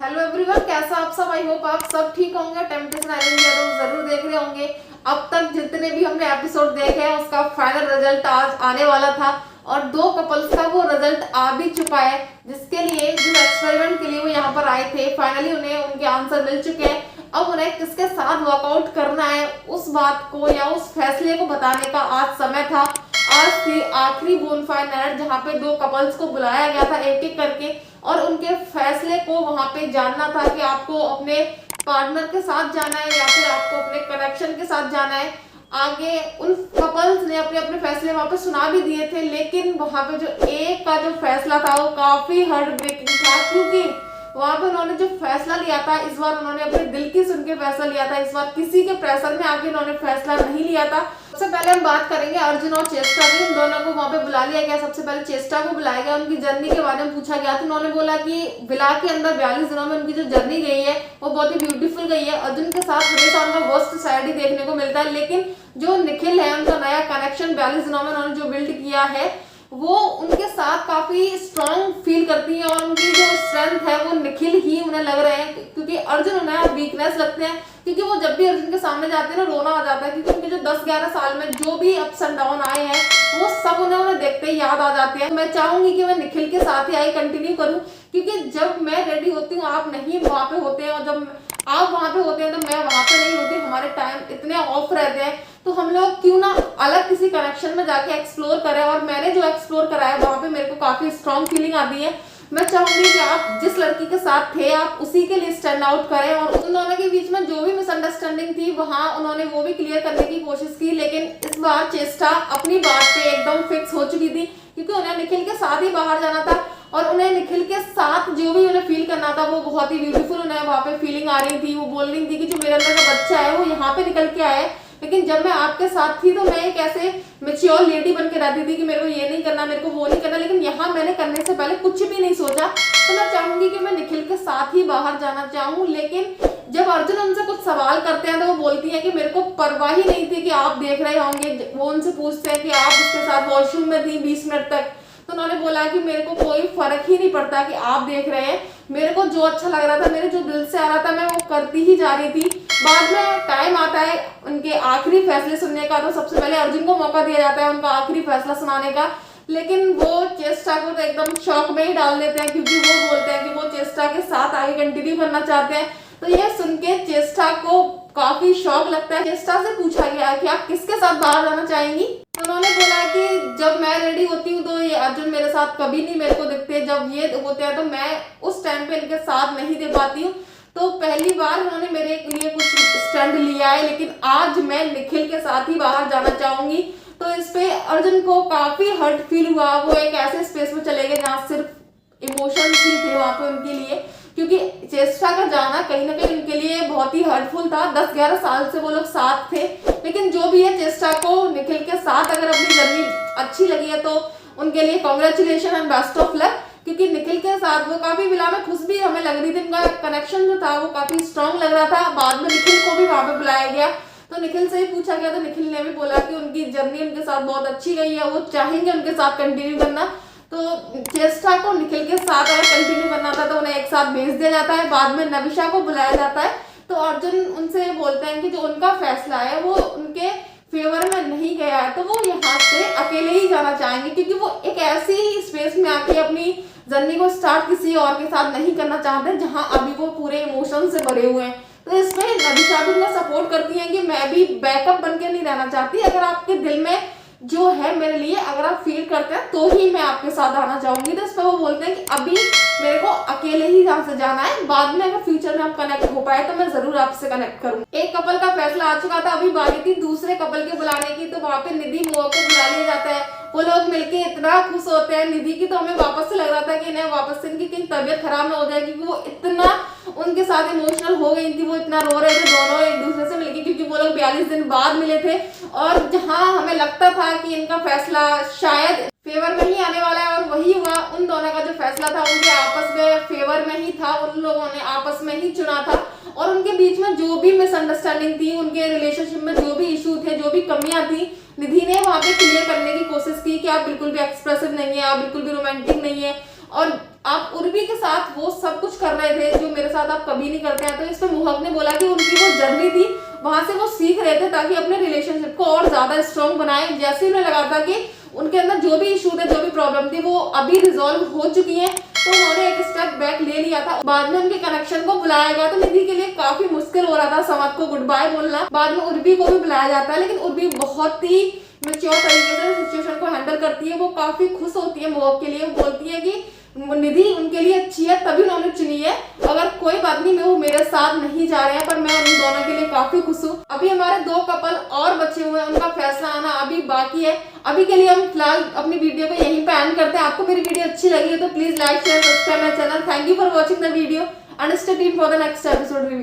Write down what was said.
Hello everyone, कैसा आप सब। आई होप आप सब ठीक होंगे। टेम्पटेशन आइलैंड तो जरूर देख रहे होंगे। अब तक जितने भी हमने एपिसोड देखे हैं उसका फाइनल रिजल्ट आज आने वाला था और दो कपल्स का वो रिजल्ट आ भी चुका है, जिसके लिए जिस एक्सपेरिमेंट के लिए वो यहाँ पर आए थे फाइनली उन्हें उनके आंसर मिल चुके हैं। अब उन्हें किसके साथ वर्कआउट करना है उस बात को या उस फैसले को बताने का आज समय था। आज थी आखिरी बोनफायर नाइट जहाँ पे दो कपल्स को बुलाया गया था एक एक करके और उनके फैसले को वहां पे जानना था कि आपको अपने पार्टनर के साथ जाना है या फिर आपको अपने कनेक्शन के साथ जाना है। आगे उन कपल्स ने अपने अपने फैसले वहां पे सुना भी दिए थे, लेकिन वहां पे जो एक का जो फैसला था वो काफी हार्ट ब्रेकिंग था, क्योंकि वहां पे उन्होंने जो फैसला लिया था इस बार उन्होंने अपने दिल की सुन के फैसला लिया था। इस बार किसी के प्रेशर में आके उन्होंने फैसला नहीं लिया था। सबसे पहले हम बात करेंगे अर्जुन और चेष्टा की। इन दोनों को वहां पे बुला लिया गया। सबसे पहले चेष्टा को बुलाया गया, उनकी जर्नी के बारे में पूछा गया तो उन्होंने बोला कि विला के अंदर 42 दिनों में उनकी जो जर्नी गई है वो बहुत ही ब्यूटीफुल गई है। अर्जुन के साथ हमेशा उनका वर्स्ट साइड ही देखने को मिलता है, लेकिन जो निखिल है उनका नया कनेक्शन 42 दिनों में उन्होंने जो बिल्ड किया है वो उनके साथ काफी स्ट्रांग फील करती है और उनकी जो स्ट्रेंथ है वो निखिल ही उन्हें लग रहे हैं, क्योंकि अर्जुन उन्हें वीकनेस लगते हैं। क्योंकि वो जब भी अर्जुन के सामने जाते हैं ना रोना आ जाता है, क्योंकि उनके जो 10-11 साल में जो भी अप्स एंड डाउन आए हैं वो सब उन्हें देखते ही याद आ जाते हैं। मैं चाहूंगी कि मैं निखिल के साथ ही आगे कंटिन्यू करूं, क्योंकि जब मैं रेडी होती हूँ आप नहीं वहां पे होते हैं और जब आप वहां पे होते हैं तो मैं वहां पे नहीं होती। हमारे टाइम इतने ऑफ रहते हैं तो हम लोग क्यों ना अलग किसी कनेक्शन में जाके एक्सप्लोर करें। और मैंने जो एक्सप्लोर करा है वहां पे मेरे को काफी स्ट्रांग फीलिंग आती है। मैं चाहूंगी कि आप जिस लड़की के साथ थे आप उसी के लिए स्टैंड आउट करें। और उन दोनों के बीच में जो भी मिसअंडरस्टैंडिंग थी वहां उन्होंने वो भी क्लियर करने की कोशिश की, लेकिन इस बार चेष्टा अपनी बात पे एकदम फिक्स हो चुकी थी, क्योंकि उन्हें निखिल के साथ ही बाहर जाना था और उन्हें निखिल के साथ जो भी उन्हें फील करना था वो बहुत ही ब्यूटीफुल उन्हें वहां पे फीलिंग आ रही थी। वो बोल रही थी कि जो मेरे अंदर का बच्चा है वो यहाँ पे निकल के आया है, लेकिन जब मैं आपके साथ थी तो मैं एक ऐसे मेच्योर लेडी बन के रहती थी कि मेरे को ये नहीं करना, मेरे को वो नहीं करना, लेकिन यहाँ मैंने करने से पहले कुछ भी नहीं सोचा। तो मैं चाहूंगी कि मैं निखिल के साथ ही बाहर जाना चाहूँ। लेकिन जब अर्जुन उनसे कुछ सवाल करते हैं तो वो बोलती है कि मेरे को परवाह ही नहीं थी कि आप देख रहे होंगे। वो उनसे पूछते हैं कि आप उसके साथ वॉशरूम में थी 20 मिनट तक, तो उन्होंने बोला कि मेरे को कोई फर्क ही नहीं पड़ता कि आप देख रहे हैं, मेरे को जो अच्छा लग रहा था मेरे जो दिल से आ रहा था मैं वो करती ही जा रही थी। बाद में टाइम आता है उनके आखिरी फैसले सुनने का, तो सबसे पहले अर्जुन को मौका दिया जाता है उनका आखिरी फैसला सुनाने का, लेकिन वो चेष्टा को तो एकदम शॉक में ही डाल देते हैं, क्योंकि वो बोलते हैं कि वो चेष्टा के साथ आगे कंटिन्यू करना चाहते हैं। तो यह सुन के चेष्टा को काफी शौक लगता है। चेष्टा से पूछा गया कि आप किसके साथ बाहर जाना चाहेंगी, तो उन्होंने बोला कि जब मैं रेडी होती हूँ तो ये अर्जुन मेरे साथ कभी नहीं मेरे को दिखते, जब ये होते हैं तो मैं उस टाइम पे इनके साथ नहीं दे पाती हूँ। तो पहली बार उन्होंने मेरे लिए कुछ स्टैंड लिया है, लेकिन आज मैं निखिल के साथ ही बाहर जाना चाहूंगी। तो इस पे अर्जुन को काफी हर्ट फील हुआ। वो एक ऐसे स्पेस में चले गए जहाँ सिर्फ इमोशंस ही थे वहां पे उनके लिए, क्योंकि चेष्टा का जाना कहीं ना कहीं उनके लिए बहुत ही हर्टफुल था। 10-11 साल से वो लोग साथ थे, लेकिन जो भी है चेष्टा को निखिल के साथ अगर अपनी जर्नी अच्छी लगी है तो उनके लिए congratulation and best of luck, क्योंकि निखिल के साथ वो काफी विला में खुश भी हमें लग रही थी। उनका कनेक्शन जो था वो काफी स्ट्रांग लग रहा था। बाद में निखिल को भी वहां पे बुलाया गया तो निखिल से ही पूछा गया तो निखिल ने भी बोला कि उनकी जर्नी उनके साथ बहुत अच्छी गई है, वो चाहेंगे उनके साथ कंटिन्यू करना। तो चेष्टा को निखिल के साथ अगर कंटिन्यू करना था तो उन्हें एक साथ भेज दिया जाता है। बाद में नविशा को बुलाया जाता है तो अर्जुन उनसे बोलते हैं कि जो उनका फैसला है वो उनके फेवर में नहीं गया है, तो वो यहाँ से अकेले ही जाना चाहेंगे, क्योंकि वो एक ऐसी स्पेस में आके अपनी जर्नी को स्टार्ट किसी और के साथ नहीं करना चाहते जहां अभी वो पूरे इमोशन से भरे हुए हैं। तो इसमें नविशा भी उन्हें सपोर्ट करती है कि मैं भी बैकअप बन के नहीं रहना चाहती, अगर आपके दिल में जो है मेरे लिए अगर आप फील करते हैं तो ही मैं आपके साथ आना चाहूंगी। तो इस पर वो बोलते हैं कि अभी मेरे को अकेले ही यहाँ से जाना है, बाद में अगर फ्यूचर में आप कनेक्ट हो पाए तो मैं जरूर आपसे कनेक्ट करूँ। एक कपल का फैसला आ चुका था, अभी बारी थी दूसरे कपल के बुलाने की। तो वहां पे निधि मोह को बुला लिया जाता है। वो लोग मिलके इतना खुश होते हैं। निधि की तो हमें वापस से लग रहा था कि इन्हें वापस से इनकी कहीं तबियत खराब ना हो जाए, क्योंकि वो इतना उनके साथ इमोशनल हो गई थी, वो इतना रो रहे थे दोनों एक दूसरे से मिलके, क्योंकि वो लोग 42 दिन बाद मिले थे। और जहां हमें लगता था कि इनका फैसला शायद फेवर में ही आने वाला है और वही हुआ। उन दोनों का जो फैसला था उनके आपस में फेवर में ही था, उन लोगों ने आपस में ही चुना था। और उनके बीच में जो भी मिसअंडरस्टैंडिंग थी, उनके रिलेशनशिप में जो भी इशू थे, जो भी कमियां थी, निधि ने वहां पे क्लियर करने की कोशिश की कि आप बिल्कुल भी एक्सप्रेसिव नहीं है, आप बिल्कुल भी रोमांटिक नहीं है। और आप उर्वी के साथ वो सब कुछ कर रहे थे जो मेरे साथ आप कभी नहीं करते हैं। तो इस पे मोहक ने बोला कि उनकी वो जर्नी थी, वहां से वो सीख रहे थे ताकि अपने रिलेशनशिप को और ज्यादा स्ट्रॉन्ग बनाए। जैसे ही उन्हें लगा था कि उनके अंदर जो भी इशू थे, जो भी प्रॉब्लम थी, वो अभी रिजॉल्व हो चुकी है, तो उन्होंने एक स्टेप बैक ले लिया था। बाद में उनके कनेक्शन को बुलाया गया। तो निधि के लिए काफी मुश्किल हो रहा था समत को गुड बाय बोलना। बाद में उर्वी को भी बुलाया जाता है, लेकिन उर्वी बहुत ही मैच्योर तरीके से सिचुएशन को हैंडल करती है। वो काफी खुश होती है मोहक के लिए। वो बोलती है कि निधि उनके लिए अच्छी है, तभी उन्होंने चुनी है। अगर कोई बात नहीं, वो मेरे साथ नहीं जा रहे हैं, पर मैं उन दोनों के लिए काफी खुश हूँ। अभी हमारे 2 कपल और बचे हुए हैं, उनका फैसला आना अभी बाकी है। अभी के लिए हम फिलहाल अपनी वीडियो को यहीं पे एंड करते हैं। आपको मेरी वीडियो अच्छी लगी है तो please like share subscribe my channel. Thank you for watching the video and stay tuned for the next episode review.